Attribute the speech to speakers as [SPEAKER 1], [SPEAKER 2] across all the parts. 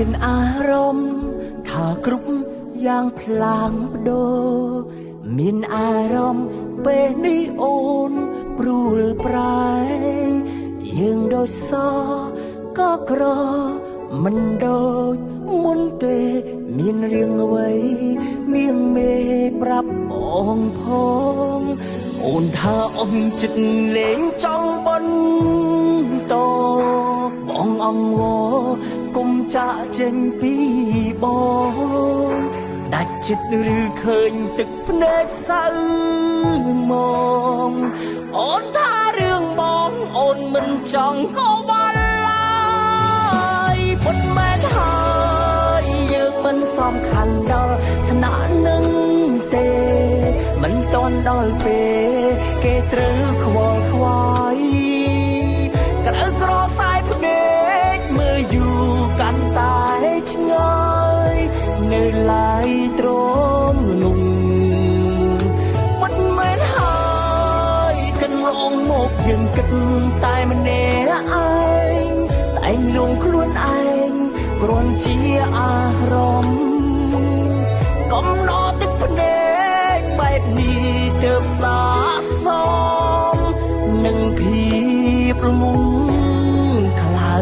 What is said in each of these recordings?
[SPEAKER 1] មានអារម្មណ៍ថាគ្រប់យ៉ាងផ្លាំងបដូរមានអារម្មណ៍ពេលនេះអូនព្រួលប្រែយើងដូចសក៏ក្រមិនដូចមុនទេមានរឿងអ្វីមៀងមេប្រាប់បងផងអូនថាអូនចិត្តលេងចង់បន្តបងអង្វរគុំចាក់ចេញពីបងដាច់ចិត្តឬឃើញទឹកភ្នែកសៅមកអូនថារឿងបងអូនមិនចង់ក៏បានឡើយពុតមែនហើយយើងមិនសំខាន់ដល់ឋានៈនឹងទេមិនតន់ដល់ពេលគេត្រូវខ្វល់ខ្វាយក្រៅក្រសាយភ្នែកមើលយូរកាន់តែឆ្ងាយនៅឡើយទ្រាំលំពុតមែនហើយកន្លងមកយើងគិតតែម្នាក់ឯងតែងលងខ្លួនឯងគ្រាន់ជាអារម្មណ៍កំណត់ទឹកភ្នែកបែបនេះទើបសាសមនឹងភាពងងខ្លៅ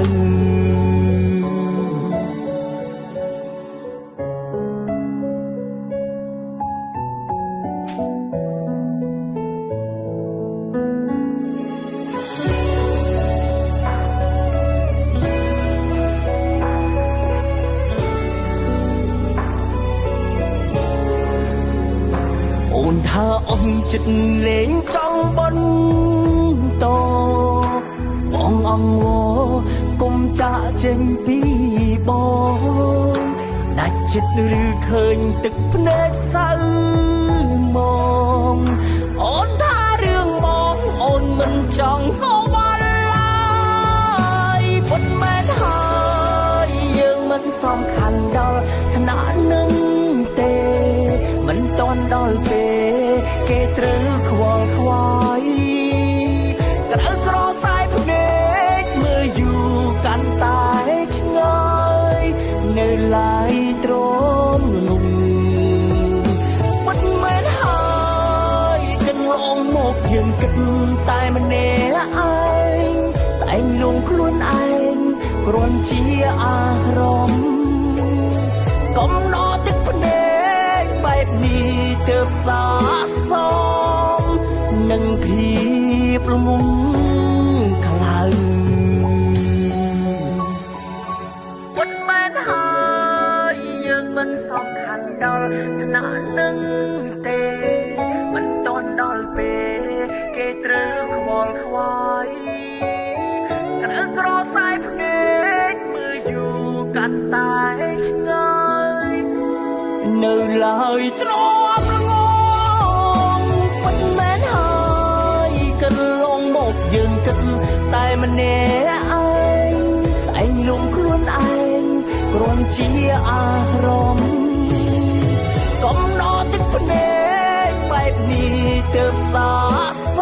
[SPEAKER 1] អូនថាអូនចិត្តលេងចង់បន្តបងអង្វរគុំចាក់ចេញពីបងដាច់ចិត្តឬឃើញទឹកភ្នែកសៅមកអូនថារឿងបងអូនមិនចង់ក៏បានឡើយពុតមែនហើយយើងមិនសំខាន់ដល់ឋានៈនឹងទេមិនតន់ដល់ពេលគេត្រូវខ្វល់ខ្វាយក្រៅក្រសាយភ្នែកមើលយូរកាន់តែឆ្ងាយនៅឡើយទ្រាំលំពុតមែនហើយកន្លងមកយើងគិតតែម្នាក់ឯងតែងលងខ្លួនឯងគ្រាន់ជាអារម្មណ៍កំណត់ទឹកភ្នែកបែបនេះទើបសាសមនឹងភាពងងខ្លៅពុតមែនហើយយើងមិនសំខាន់ដល់ឋានៈនឹងទេមិនតន់ដល់ពេលគេត្រូវខ្វល់ខ្វាយក្រៅក្រសាយភ្នែកមើលយូរកាន់តែឆ្ងាយនៅឡើយទ្រាំល្ងងពុតមែនហើយកន្លងមកយើងគិតតែម្នាក់ឯងតែងលងខ្លួនឯងគ្រាន់ជាអារម្មណ៍កំណត់ទឹកភ្នែកបែបនេះទើបសាស